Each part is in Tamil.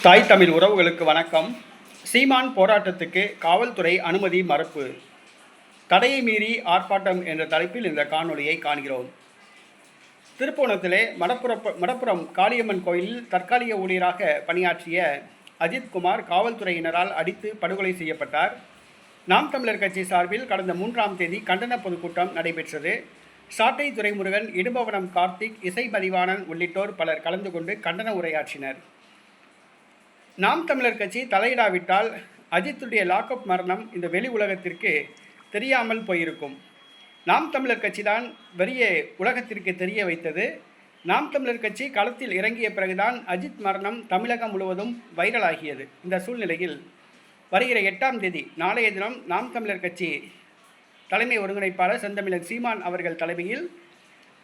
தாய் தமிழ் உறவுகளுக்கு வணக்கம். சீமான் போராட்டத்துக்கு காவல்துறை அனுமதி மறுப்பு. தடையை மீறி ஆர்ப்பாட்டம் என்ற தலைப்பில் இந்த காணொளியை காண்கிறோம். திருப்புவனத்திலே மடப்புறம் காளியம்மன் கோயிலில் தற்காலிக ஊழியராக பணியாற்றிய அஜித்குமார் காவல்துறையினரால் அடித்து படுகொலை செய்யப்பட்டார். நாம் தமிழர் கட்சி சார்பில் கடந்த 3ஆம் தேதி கண்டன பொதுக்கூட்டம் நடைபெற்றது. சாட்டை துரைமுருகன், இடும்பவனம் கார்த்திக், இசை மதிவாணன் உள்ளிட்டோர் பலர் கலந்து கொண்டு கண்டன உரையாற்றினர். நாம் தமிழர் கட்சி தலையிடாவிட்டால் அஜித்துடைய லாக்அப் மரணம் இந்த வெளி உலகத்திற்கு தெரியாமல் போயிருக்கும். நாம் தமிழர் கட்சி தான் பெரிய உலகத்திற்கு தெரிய வைத்தது. நாம் தமிழர் கட்சி களத்தில் இறங்கிய பிறகுதான் அஜித் மரணம் தமிழகம் முழுவதும் வைரலாகியது. இந்த சூழ்நிலையில் வருகிற 8ஆம் தேதி நாளைய தினம் நாம் தமிழர் கட்சி தலைமை ஒருங்கிணைப்பாளர் செந்தமிழன் சீமான் அவர்கள் தலைமையில்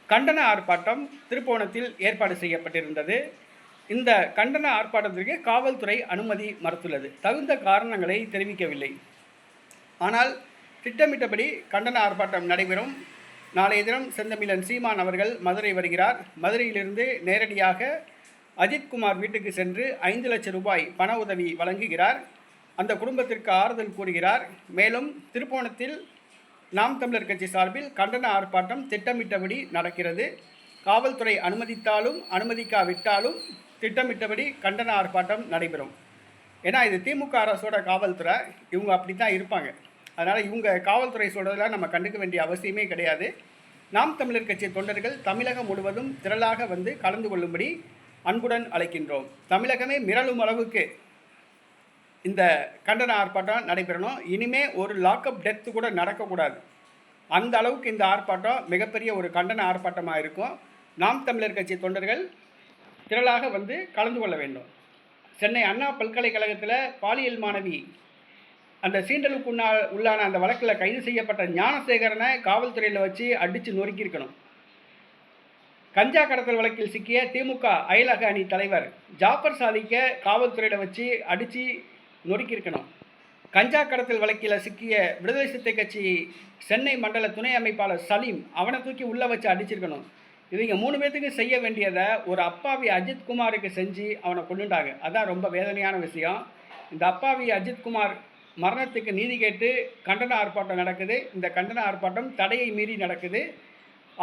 கண்டன ஆர்ப்பாட்டம் திருப்புவனத்தில் ஏற்பாடு செய்யப்பட்டிருந்தது. இந்த கண்டன ஆர்ப்பாட்டத்திற்கு காவல்துறை அனுமதி மறுத்துள்ளது. தகுந்த காரணங்களை தெரிவிக்கவில்லை. ஆனால் திட்டமிட்டபடி கண்டன ஆர்ப்பாட்டம் நடைபெறும். நாளைய தினம் செந்தமிழன் சீமான் அவர்கள் மதுரை வருகிறார். மதுரையிலிருந்து நேரடியாக அஜித்குமார் வீட்டுக்கு சென்று 5 லட்சம் ரூபாய் பண உதவி வழங்குகிறார். அந்த குடும்பத்திற்கு ஆறுதல் கூறுகிறார். மேலும் திருப்புவனத்தில் நாம் தமிழர் கட்சி சார்பில் கண்டன ஆர்ப்பாட்டம் திட்டமிட்டபடி நடக்கிறது. காவல்துறை அனுமதித்தாலும் அனுமதிக்காவிட்டாலும் திட்டமிட்டபடி கண்டன ஆர்ப்பாட்டம் நடைபெறும். ஏன்னா இது திமுக அரசோட காவல்துறை, இவங்க அப்படி தான் இருப்பாங்க. அதனால் இவங்க காவல்துறை சொல்கிறதெல்லாம் நம்ம கண்டுக்க வேண்டிய அவசியமே கிடையாது. நாம் தமிழர் கட்சி தொண்டர்கள் தமிழகம் முழுவதும் திரளாக வந்து கலந்து கொள்ளும்படி அன்புடன் அழைக்கின்றோம். தமிழகமே மிரளும் அளவுக்கு இந்த கண்டன ஆர்ப்பாட்டம் நடைபெறணும். இனிமே ஒரு லாக்அப் டெத்து கூட நடக்கக்கூடாது. அந்த அளவுக்கு இந்த ஆர்ப்பாட்டம் மிகப்பெரிய ஒரு கண்டன ஆர்ப்பாட்டமாக இருக்கும். நாம் தமிழர் கட்சி தொண்டர்கள் திரளாக வந்து கலந்து கொள்ள வேண்டும். சென்னை அண்ணா பல்கலைக்கழகத்தில் பாலியல் மாணவி அந்த சீண்டலுக்கு உள்ளான அந்த வழக்கில் கைது செய்யப்பட்ட ஞானசேகரனை காவல்துறையில் வச்சு அடித்து நொறுக்கியிருக்கணும். கஞ்சா கடத்தல் வழக்கில் சிக்கிய திமுக அயலக அணி தலைவர் ஜாஃபர் சாதிக்க காவல்துறையில் வச்சு அடித்து நொறுக்கியிருக்கணும். கஞ்சா கடத்தல் வழக்கில் சிக்கிய விடுதலை சிறுத்தை கட்சி சென்னை மண்டல துணை அமைப்பாளர் சலீம், அவனை தூக்கி உள்ளே வச்சு அடிச்சிருக்கணும். இவங்க 3 பேர்த்துக்கு செய்ய வேண்டியதை ஒரு அப்பாவி அஜித்குமாருக்கு செஞ்சு அவனை கொண்டுட்டாங்க. அதான் ரொம்ப வேதனையான விஷயம். இந்த அப்பாவி அஜித்குமார் மரணத்துக்கு நீதி கேட்டு கண்டன ஆர்ப்பாட்டம் நடக்குது. இந்த கண்டன ஆர்ப்பாட்டம் தடையை மீறி நடக்குது.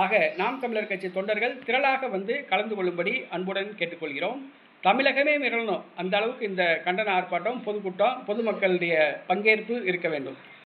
ஆக நாம் தமிழர் கட்சி தொண்டர்கள் திரளாக வந்து கலந்து கொள்ளும்படி அன்புடன் கேட்டுக்கொள்கிறோம். தமிழகமே மிரளணும், அந்த அளவுக்கு இந்த கண்டன ஆர்ப்பாட்டம் பொதுக்கூட்டம் பொதுமக்களுடைய பங்கேற்பு இருக்க வேண்டும்.